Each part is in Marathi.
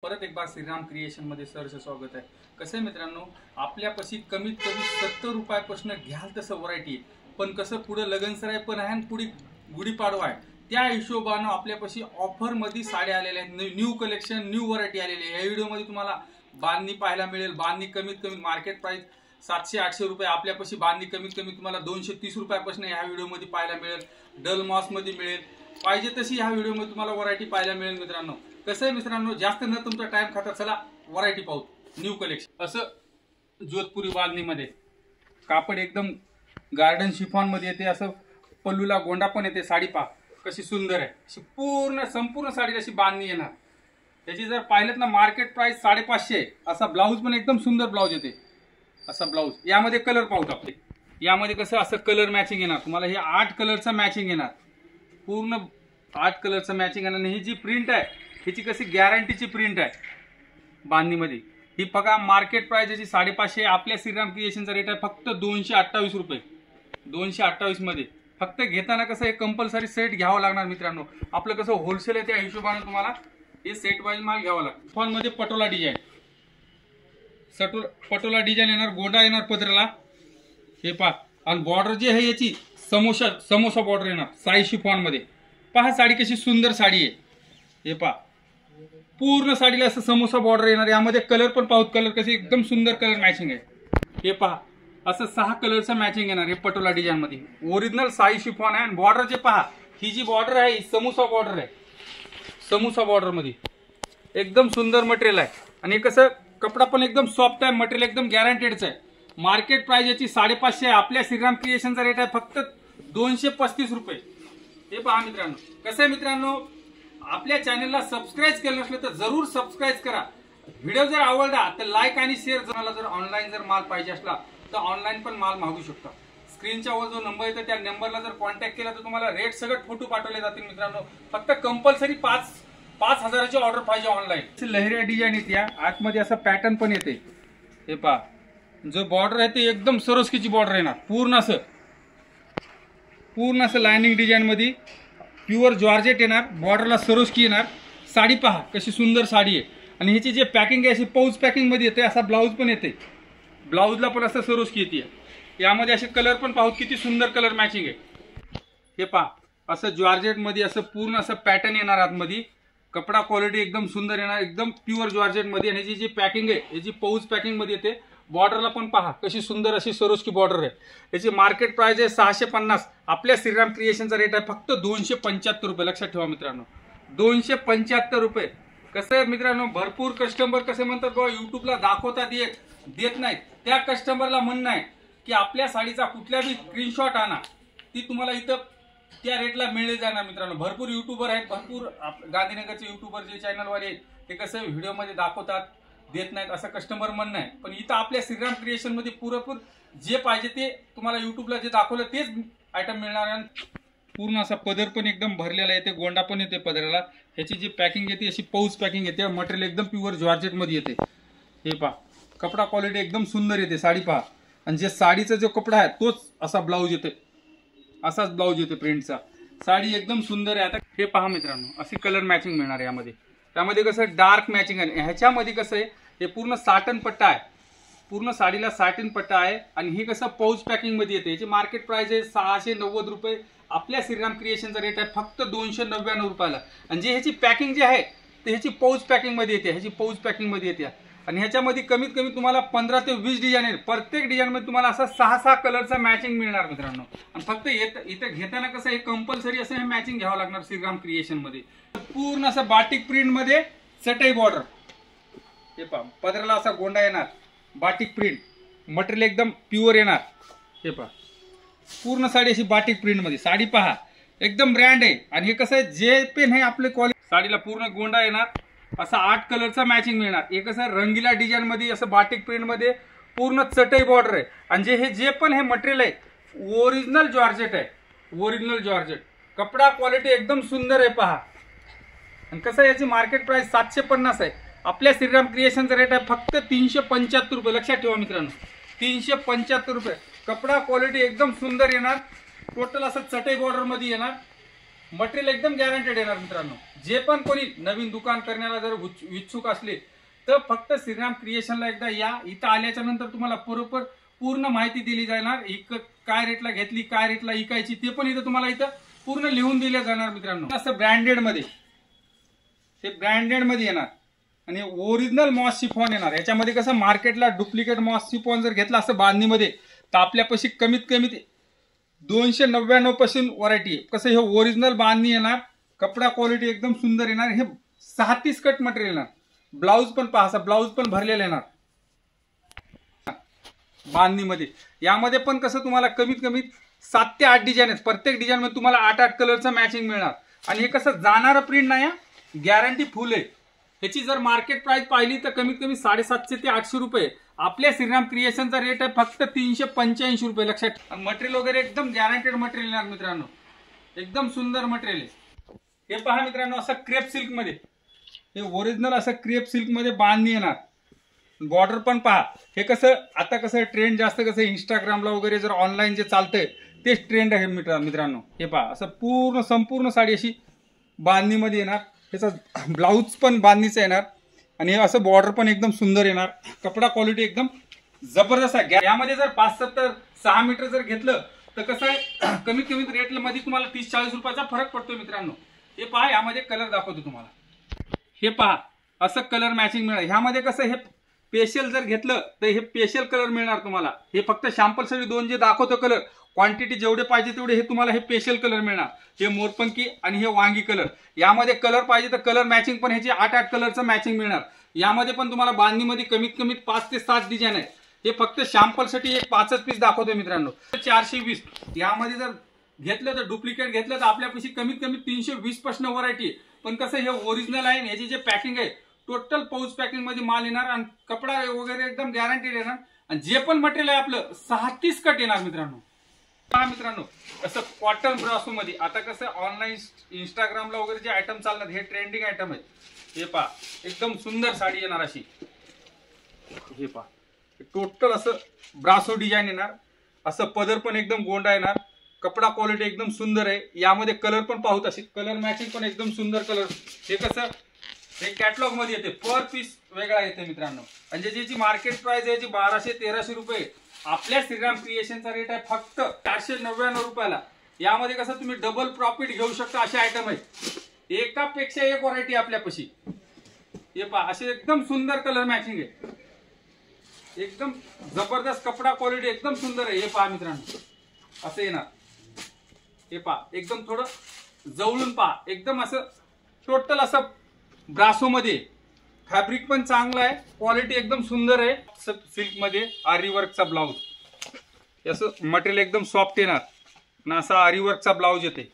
परत एक बार श्रीराम क्रिएशन मध्ये सहर्ष स्वागत आहे। कसं मित्रांनो, आपल्यापाशी कमीत कमी 70 रुपयापासून घ्याल तसं व्हरायटी आहे, पण कसं पुढे लगनसराय पण आहे आणि पुढे गुढीपाडवा आहे, त्या हिशोबाने आपल्यापाशी ऑफर मध्ये साड्या आलेल्या आहेत। न्यू कलेक्शन, न्यू व्हरायटी आलेली आहे। या व्हिडिओ मध्ये तुम्हाला बांधणी पाहायला मिळेल। बांधणी कमीत कमी मार्केट प्राइस 700-800 रुपये, आपल्यापाशी बांधणी कमीत कमी तुम्हाला 230 रुपयापासून या व्हिडिओ मध्ये पाहायला मिळेल। डल मॉस मध्ये मिळेल, पाहिजे तशी ह्या व्हिडिओ मध्ये तुम्हाला व्हरायटी पाहायला मिळेल। मित्रांनो कसं आहे मित्रांनो, जास्त न तुमचा टाइम खाता चला व्हरायटी पाहू। न्यू कलेक्शन असं जोधपुरी बांधणीमध्ये कापड एकदम गार्डन शिफॉन मध्ये येते, असं पल्लूला गोंडा पण येते। साडी पहा कशी सुंदर आहे, अशी पूर्ण संपूर्ण साडी अशी बांधणी येणार। त्याची जर पाहिलेत ना मार्केट प्राइस 550 आहे। असा ब्लाऊज पण एकदम सुंदर ब्लाऊज येते, असा ब्लाऊज। यामध्ये कलर पाहूत आपले, यामध्ये कसं असं कलर मॅचिंग येणार तुम्हाला। हे 8 कलरचा मॅचिंग येणार, पूर्ण 8 कलरचं मॅचिंग येणार। ही जी प्रिंट आहे हिची कशी गॅरंटीची प्रिंट आहे बांधणीमध्ये। ही बघा मार्केट प्राइस याची 550, आपल्या श्रीराम क्रिएशनचा रेट आहे फक्त 228 रुपये। 228 मध्ये फक्त घेताना कसं हे कंपल्सरी सेट घ्यावं लागणार मित्रांनो। आपलं कसं होलसेल आहे त्या हिशोबाने तुम्हाला हे सेट वाईज माल घ्यावा लागतो। फॉन मध्ये पटोला डिझाइन, पटोला डिझाइन येणार, गोंडा येणार पदराला। हे पहा, आणि बॉर्डर जी आहे याची समोसा बॉर्डर येणार साई शिफॉन मध्ये। पहा साडी कशी सुंदर साडी आहे। हे पहा पूर्ण साडीला असं समोसा बॉर्डर येणार। यामध्ये कलर पण पाहूत, कलर कसे एकदम सुंदर कलर मॅचिंग आहे। हे पहा असं 6 कलरचं मॅचिंग येणार हे पटोला डिझाइन मध्ये। ओरिजिनल साई शिफॉन आहे। आणि बॉर्डर जे पहा, ही जी बॉर्डर आहे ही समोसा बॉर्डर आहे। समोसा बॉर्डर मध्ये एकदम सुंदर मटेरियल आहे। आणि हे कसं कपडा पण एकदम सॉफ्ट आहे, मटेरियल एकदम गॅरंटेडच आहे। मार्केट प्राइस याची 550 आहे, आपल्या श्रीराम क्रिएशनचा रेट आहे फक्त 235 रुपये। हे पहा मित्रांनो, कसं आहे मित्रांनो, आपल्या चॅनलला सबस्क्राईब केलं नसलं तर जरूर सबस्क्राईब करा। व्हिडिओ जर आवडला तर लाईक आणि शेअर। जर ऑनलाईन जर माल पाहिजे असला तर ऑनलाईन पण माल मागू शकता। स्क्रीनच्या वर जो नंबर येतो त्या नंबरला जर कॉन्टॅक्ट केला तर तुम्हाला रेट सगळं फोटो पाठवले जातील मित्रांनो। फक्त कंपल्सरी 5,000ची ऑर्डर पाहिजे ऑनलाईन। लहरिया डिझाइन येते, आतमध्ये असा पॅटर्न पण येते। हे पहा, जो बॉर्डर आहे ते एकदम सरोस्कीची बॉर्डर येणार, पूर्ण असं लाइनिंग डिझाइन मध्ये प्युअर जॉर्जेट येणार। बॉर्डरला सरोस्की येणार। साडी पहा कशी सुंदर साडी आहे। आणि ह्याची जे पॅकिंग आहे अशी पाऊच पॅकिंग मध्ये येते। असा ब्लाऊज पण येते, ब्लाऊजला पण असं सरोस्की येते। यामध्ये असे कलर पण पाहूत, किती सुंदर कलर मॅचिंग आहे। हे पहा असं जॉर्जेट मध्ये असं पूर्ण असं पॅटर्न येणार आतमध्ये। कपडा क्वालिटी एकदम सुंदर येणार, एकदम प्युअर जॉर्जेट मध्ये। आणि जी पॅकिंग आहे याची पाऊच पॅकिंग मध्ये येते। बॉर्डरला पण पहा कशी सुंदर अशी सरोस्की बॉर्डर आहे। याची मार्केट प्राइस आहे 650, आपल्या श्रीराम क्रिएशनचा रेट आहे फक्त 275 रुपये। लक्षात ठेवा मित्रांनो, 275 रुपये। कसं आहे मित्रांनो, भरपूर कस्टमर कसे म्हणतात बाबा युट्यूबला दाखवतात देत नाहीत, त्या कस्टमरला म्हणणं आहे की आपल्या साडीचा कुठल्या बी स्क्रीनशॉट आणा, ती तुम्हाला इथं त्या रेटला मिळले जाणार मित्रांनो। भरपूर युट्यूबर आहेत, भरपूर गांधीनगरचे युट्यूबर जे चॅनलवाले आहेत ते कसं व्हिडिओमध्ये दाखवतात, देत नाहीत असं कस्टमर म्हणणं आहे। पण इथं आपल्या श्रीराम क्रिएशन मध्ये पुरेपूर जे पाहिजे ते तुम्हाला युट्यूबला जे दाखवलं तेच आयटम मिळणार आहे। पूर्ण असा पदर पण एकदम भरलेला येते, गोंडा पण येते पदराला। ह्याची जी पॅकिंग येते अशी पाऊच पॅकिंग येते, मटेरियल एकदम प्युअर जॉर्जेट मध्ये येते। हे पहा कपडा क्वालिटी एकदम सुंदर येते। साडी पहा, आणि जे साडीचा जो कपडा आहे तोच असा ब्लाऊज येते, असाच ब्लाऊज येते प्रिंटचा। साडी एकदम सुंदर आहे। आता हे पहा मित्रांनो, अशी कलर मॅचिंग मिळणार यामध्ये। त्यामध्ये कसं डार्क मॅचिंग आहे, ह्याच्यामध्ये कसं आहे हे पूर्ण साटन पट्टा आहे, पूर्ण साडीला साटन पट्टा आहे। आणि हे कसं पाऊच पॅकिंग मध्ये येते। याची मार्केट प्राइस आहे 690 रुपये, आपल्या श्रीराम क्रिएशनचा रेट आहे फक्त 299 रुपयाला। आणि जे ह्याची पॅकिंग जी आहे ते ह्याची पाऊच पॅकिंग मध्ये येते, ह्याची पाऊच पॅकिंग मध्ये येते। आणि ह्याच्यामध्ये कमीत कमी तुम्हाला 15 ते 20 डिझाईन आहे। प्रत्येक डिझाईन मध्ये तुम्हाला असं 6 कलरचा मॅचिंग मिळणार मित्रांनो। आणि फक्त इथं घेताना कसं हे कंपल्सरी असं हे मॅचिंग घ्यावं लागणार श्रीराम क्रिएशन मध्ये। पूर्ण असं बाटिक प्रिंट मध्ये चटई बॉर्डर। हे पहा पदराला असा गोंडा येणार, बाटिक प्रिंट, मटेरियल एकदम प्युअर येणार। हे पहा पूर्ण साडी अशी बाटिक प्रिंट मध्ये। साडी पहा एकदम ब्रँड आहे। आणि हे कसं आहे जे पेन आहे आपले क्वालिटी, साडीला पूर्ण गोंडा येणार, असा 8 कलरचा मॅचिंग मिळणार। एक असं रंगीला डिझाइन मध्ये असं बाटिक प्रिंट मध्ये पूर्ण चटई बॉर्डर आहे। आणि जे पण हे मटेरियल आहे ओरिजिनल जॉर्जेट आहे, ओरिजिनल जॉर्जेट। कपडा क्वालिटी एकदम सुंदर आहे पहा। आणि कसं याची मार्केट प्राइस 750 आहे, आपल्या श्रीराम क्रिएशनचा रेट आहे फक्त 375 रुपये। लक्षात ठेवा मित्रांनो, 375 रुपये। कपडा क्वालिटी एकदम सुंदर येणार, टोटल असं चटई बॉर्डर मध्ये येणार, मटेरियल एकदम गॅरंटेड येणार मित्रांनो। जे पण कोणी नवीन दुकान करण्याला जर इच्छुक असले तर फक्त श्रीराम क्रिएशनला एकदा या. इथं आल्याच्या नंतर तुम्हाला बरोबर पूर्ण माहिती दिली जाणार. काय रेटला घेतली, काय रेटला विकायची ते पण इथं तुम्हाला इथं पूर्ण लिहून दिले जाणार मित्रांनो. असं ब्रँडेड मध्ये, हे ब्रँडेड मध्ये येणार आणि ओरिजिनल मॉस शिफॉन येणार. याच्यामध्ये कसं मार्केटला डुप्लिकेट मॉस शिफॉन जर घेतला असं बांधणीमध्ये तर आपल्यापाशी कमीत कमी 299 पासून व्हरायटी आहे. कसं हे ओरिजिनल बांधणी येणार, कपडा क्वालिटी एकदम सुंदर येणार. हे 36 कट मटेरियल येणार. ब्लाऊज पण पहा, असा ब्लाऊज पण भरलेला येणार बांधणीमध्ये. यामध्ये पण कसं तुम्हाला कमीत कमी 7 ते 8 डिझाईन आहेत. प्रत्येक डिझाईन मध्ये तुम्हाला 8-8 कलरचं मॅचिंग मिळणार. आणि हे कसं जाणारं प्रिंट नाही, गॅरंटी फुल आहे. ह्याची जर मार्केट प्राइस पाहिली तर कमीत कमी 750 ते 800 रुपये. आपल्या श्रीराम क्रिएशनचा रेट आहे फक्त 385 रुपये. लक्षात. मटेरियल वगैरे एकदम गॅरंटेड मटेरियल येणार मित्रांनो, एकदम सुंदर मटेरियल आहे. हे पहा मित्रांनो, असं क्रेप सिल्क मध्ये, हे ओरिजिनल असं क्रेप सिल्क मध्ये बांधणी येणार. बॉर्डर पण पहा. हे कसं आता कसं ट्रेंड जास्त कसं इंस्टाग्रामला वगैरे जर ऑनलाईन जे चालतंय तेच ट्रेंड आहे मित्रांनो. हे पहा, असं पूर्ण संपूर्ण साडी अशी बांधणीमध्ये येणार. ह्याचा ब्लाऊज पण बांधणीचा येणार आणि हे असं बॉर्डर पण एकदम सुंदर येणार. कपडा क्वालिटी एकदम जबरदस्त आहे. यामध्ये जर 5-6 मीटर जर घेतलं तर कसं आहे, कमीत कमी रेट मध्ये तुम्हाला 30-40 रुपयाचा फरक पडतो मित्रांनो. हे पहा, यामध्ये कलर दाखवतो तुम्हाला. हे पहा, असं कलर मॅचिंग मिळणार. ह्यामध्ये कसं हे स्पेशल जर घेतलं तर हे स्पेशल कलर मिळणार तुम्हाला. हे फक्त सॅम्पलसाठी 2 जे दाखवतो कलर, क्वांटिटी जेवढे पाहिजे तेवढे हे तुम्हाला हे स्पेशल कलर मिळणार. हे मोरपंखी आणि हे वांगी कलर. यामध्ये कलर पाहिजे तर कलर मॅचिंग पण ह्याची 8-8 कलरचं मॅचिंग मिळणार. यामध्ये पण तुम्हाला बांधणीमध्ये कमीत कमी 5 ते 7 डिझाईन आहे. हे फक्त सॅम्पलसाठी एक 5च पीस दाखवतोय मित्रांनो. 420. यामध्ये जर घेतलं तर डुप्लिकेट घेतलं तर आपल्यापाशी कमीत कमी 320 पासून व्हरायटी. पण कसं हे ओरिजिनल आहे. याची जे पॅकिंग आहे टोटल पाऊच पॅकिंग मध्ये माल येणार आणि कपडा वगैरे एकदम गॅरंटेड येणार. आणि जे पण मटेरियल आहे आपलं 36 कट येणार मित्रांनो. हा मित्रांनो, असं कॉटन ब्रासो मध्ये आता कसं ऑनलाईन इंस्टाग्रामला वगैरे जे आयटम चालणार हे ट्रेंडिंग आयटम आहे. हे पहा, एकदम सुंदर साडी येणार अशी. हे पहा, टोटल असं ब्रासो डिझाईन येणार. असं पदर पण एकदम गोंडा येणार. कपडा क्वालिटी एकदम सुंदर आहे. यामध्ये कलर पण पाहूत असे कलर मॅचिंग पण एकदम सुंदर कलर. हे कसं हे कॅटलॉग मध्ये येते, पर पीस वेगळा येते मित्रांनो. म्हणजे ज्याची मार्केट प्राइस आहे 1200-1300 रुपये, आपल्या श्रीराम क्रिएशनचा रेट आहे फक्त 499 रुपयाला. यामध्ये कसं तुम्ही डबल प्रॉफिट घेऊ शकता असे आयटम आहेत. एकापेक्षा एक व्हरायटी आपल्यापाशी. हे पहा, असे एकदम सुंदर कलर मॅचिंग आहे. एकदम जबरदस्त कपडा क्वालिटी एकदम सुंदर आहे. हे पहा मित्रांनो, असं येणार. हे पहा, एकदम थोडं जवळून पहा. एकदम असं टोटल असं ब्रासो मध्ये. फॅब्रिक पण चांगला आहे, क्वालिटी एकदम सुंदर आहे. सिल्क मध्ये आरी वर्कचा ब्लाऊज. असं मटेरियल एकदम सॉफ्ट येणार ना. असा आरी वर्कचा ब्लाऊज येते.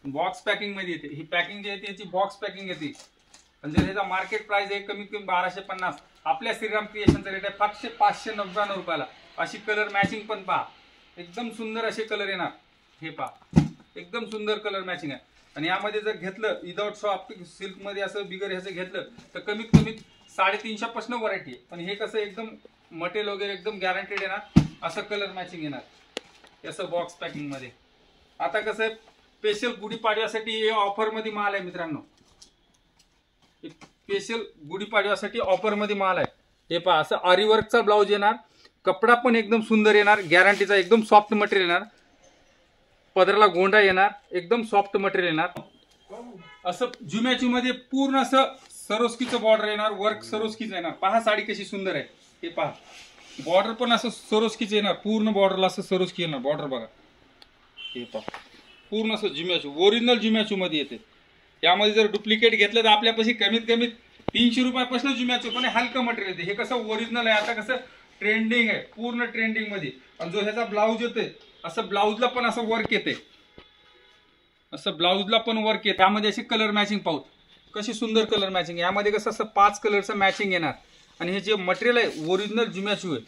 बॉक्स पॅकिंग मध्ये येते. ही पॅकिंग जी येते याची बॉक्स पॅकिंग येते. म्हणजे ह्याचा मार्केट प्राइस आहे कमीत कमी 1250. आपल्या श्रीराम क्रिएशनचा रेट आहे फक्त 599 रुपयाला. अशी कलर मॅचिंग पण पहा, एकदम सुंदर असे कलर येणार. हे पहा, एकदम सुंदर कलर मॅचिंग आहे. आणि यामध्ये जर घेतलं विदाउट सॉफ्ट सिल्क मध्ये असं बिगर ह्याचं घेतलं तर कमीत कमी 350 पासून व्हरायटी आहे. पण हे कसं एकदम मटेरियल वगैरे एकदम गॅरंटेड येणार. असं कलर मॅचिंग येणार असं बॉक्स पॅकिंग मध्ये. आता कसं स्पेशल गुढीपाडव्यासाठी हे ऑफर मध्ये माल आहे मित्रांनो. स्पेशल गुढीपाडव्यासाठी ऑफर मध्ये माल आहे. हे पहा, असं आरी वर्कचा ब्लाऊज येणार. कपडा पण एकदम सुंदर येणार. गॅरंटीचा एकदम सॉफ्ट मटेरियल येणार. पदराला गोंडा येणार. एकदम सॉफ्ट मटेरियल येणार. असं जुम्याची मध्ये पूर्ण असं सरोस्कीचं बॉर्डर येणार. वर्क सरोस्कीचं येणार. पहा साडी कशी सुंदर आहे. हे पहा, बॉर्डर पण असं सरोस्कीचं येणार. पूर्ण बॉर्डरला असं सरोस्की येणार. बॉर्डर बघा. हे पहा, पूर्ण असं जुम्याचू ओरिजिनल जुम्याचू मध्ये येते. यामध्ये जर डुप्लिकेट घेतलं तर आपल्यापाशी कमीत कमी 300 रुपयापासून जुम्याचू पण हलकं मटेरियल येते. हे कसं ओरिजिनल आहे. आता कसं ट्रेंडिंग आहे, पूर्ण ट्रेंडिंग मध्ये. आणि जो ह्याचा ब्लाऊज येते असं ब्लाऊजला पण असं वर्क येते. असं ब्लाऊजला पण वर्क येते. यामध्ये अशी कलर मॅचिंग पाहू कशी सुंदर कलर मॅचिंग. यामध्ये कसं असं 5 कलरचं मॅचिंग येणार. आणि हे जे मटेरियल आहे ओरिजिनल जुम्याचू आहे.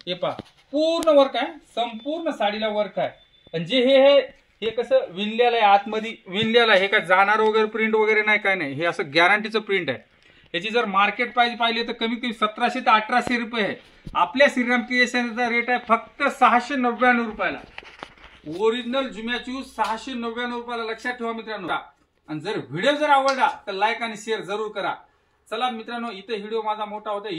हे पहा, पूर्ण वर्क आहे. संपूर्ण साडीला वर्क आहे. आणि जे हे कसं विणलेलं आहे, आतमध्ये विणलेलं आहे. हे काय जाणार वगैरे प्रिंट वगैरे नाही, काय नाही. हे असं गॅरंटीचं प्रिंट आहे. याची जर मार्केट प्राइस पाहिली तर कमीत कमी 1700 ते 1800 रुपये आहे. आपल्या श्रीराम क्रिएशनचा रेट आहे फक्त 699 रुपयाला. ओरिजिनल जुम्याचू 699 रुपयाला. लक्षात ठेवा मित्रांनो. आणि जर व्हिडिओ जर आवडला तर लाईक आणि शेअर जरूर करा. चला मित्रांनो, इथे व्हिडिओ माझा मोठा होता.